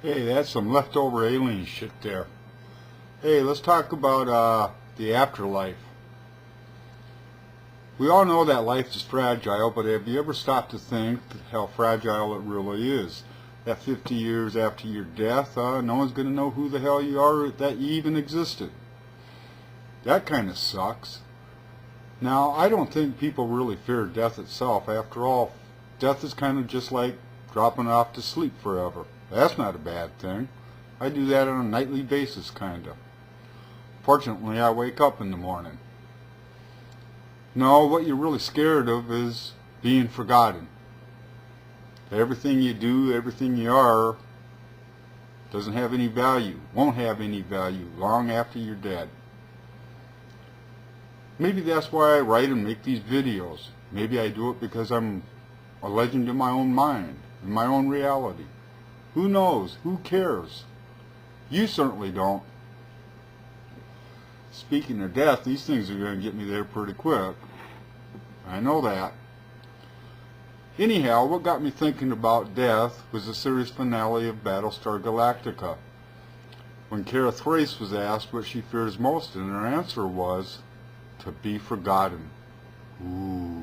Hey, that's some leftover alien shit there. Hey, let's talk about the afterlife. We all know that life is fragile, but have you ever stopped to think how fragile it really is? That 50 years after your death, no one's going to know who the hell you are or that you even existed. That kind of sucks. Now, I don't think people really fear death itself. After all, death is kind of just like dropping off to sleep forever. That's not a bad thing. I do that on a nightly basis, kind of. Fortunately, I wake up in the morning. No, what you're really scared of is being forgotten. Everything you do, everything you are, doesn't have any value, won't have any value long after you're dead. Maybe that's why I write and make these videos. Maybe I do it because I'm a legend in my own mind, in my own reality. Who knows? Who cares? You certainly don't. Speaking of death, these things are going to get me there pretty quick. I know that. Anyhow, what got me thinking about death was the series finale of Battlestar Galactica. When Kara Thrace was asked what she fears most, and her answer was, to be forgotten. Ooh.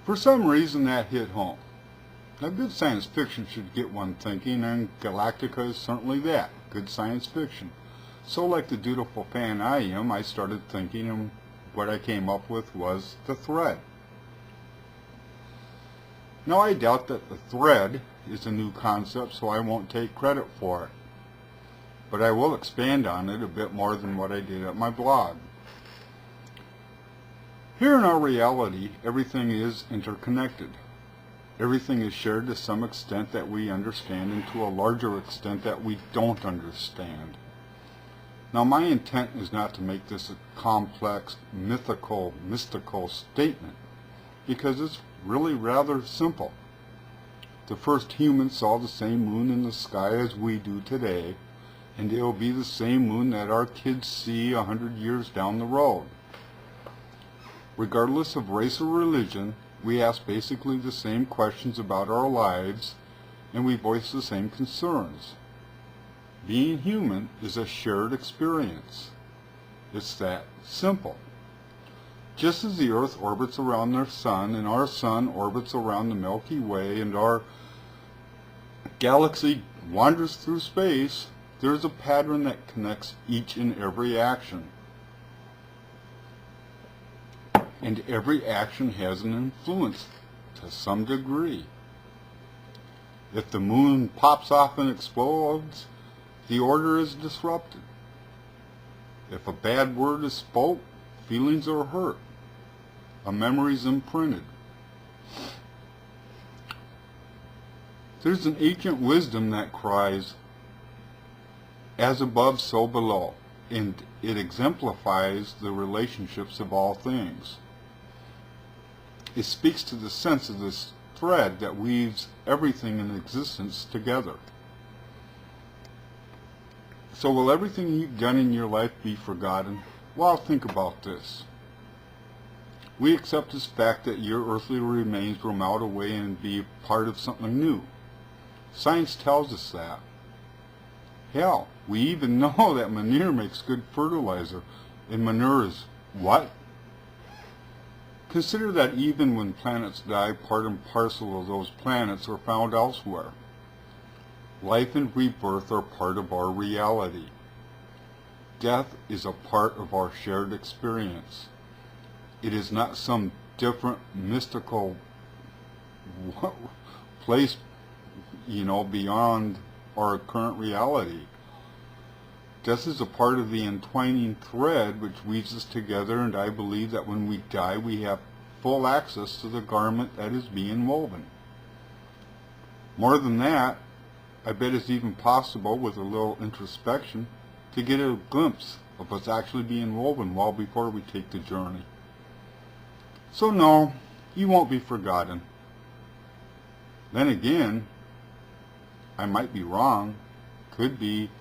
For some reason that hit home. Now, good science fiction should get one thinking, and Galactica is certainly that, good science fiction. So like the dutiful fan I am, I started thinking, and what I came up with was the thread. Now, I doubt that the thread is a new concept, so I won't take credit for it. But I will expand on it a bit more than what I did at my blog. Here in our reality, everything is interconnected. Everything is shared to some extent that we understand and to a larger extent that we don't understand. Now, my intent is not to make this a complex, mystical statement, because it's really rather simple. The first humans saw the same moon in the sky as we do today, and it will be the same moon that our kids see 100 years down the road. Regardless of race or religion, we ask basically the same questions about our lives, and we voice the same concerns. Being human is a shared experience. It's that simple. Just as the Earth orbits around their sun, and our sun orbits around the Milky Way, and our galaxy wanders through space, there's a pattern that connects each and every action. And every action has an influence to some degree. If the moon pops off and explodes, the order is disrupted. If a bad word is spoke, feelings are hurt. A memory is imprinted. There's an ancient wisdom that cries, as above, so below, and it exemplifies the relationships of all things. It speaks to the sense of this thread that weaves everything in existence together. So will everything you've done in your life be forgotten? Well, think about this. We accept this fact that your earthly remains will melt away and be part of something new. Science tells us that. Hell, we even know that manure makes good fertilizer, and manure is what? Consider that even when planets die, part and parcel of those planets are found elsewhere. Life and rebirth are part of our reality. Death is a part of our shared experience. It is not some different mystical place, beyond our current reality. Death is a part of the entwining thread which weaves us together, and I believe that when we die we have full access to the garment that is being woven. More than that, I bet it's even possible, with a little introspection, to get a glimpse of what's actually being woven well before we take the journey. So no, you won't be forgotten. Then again, I might be wrong. Could be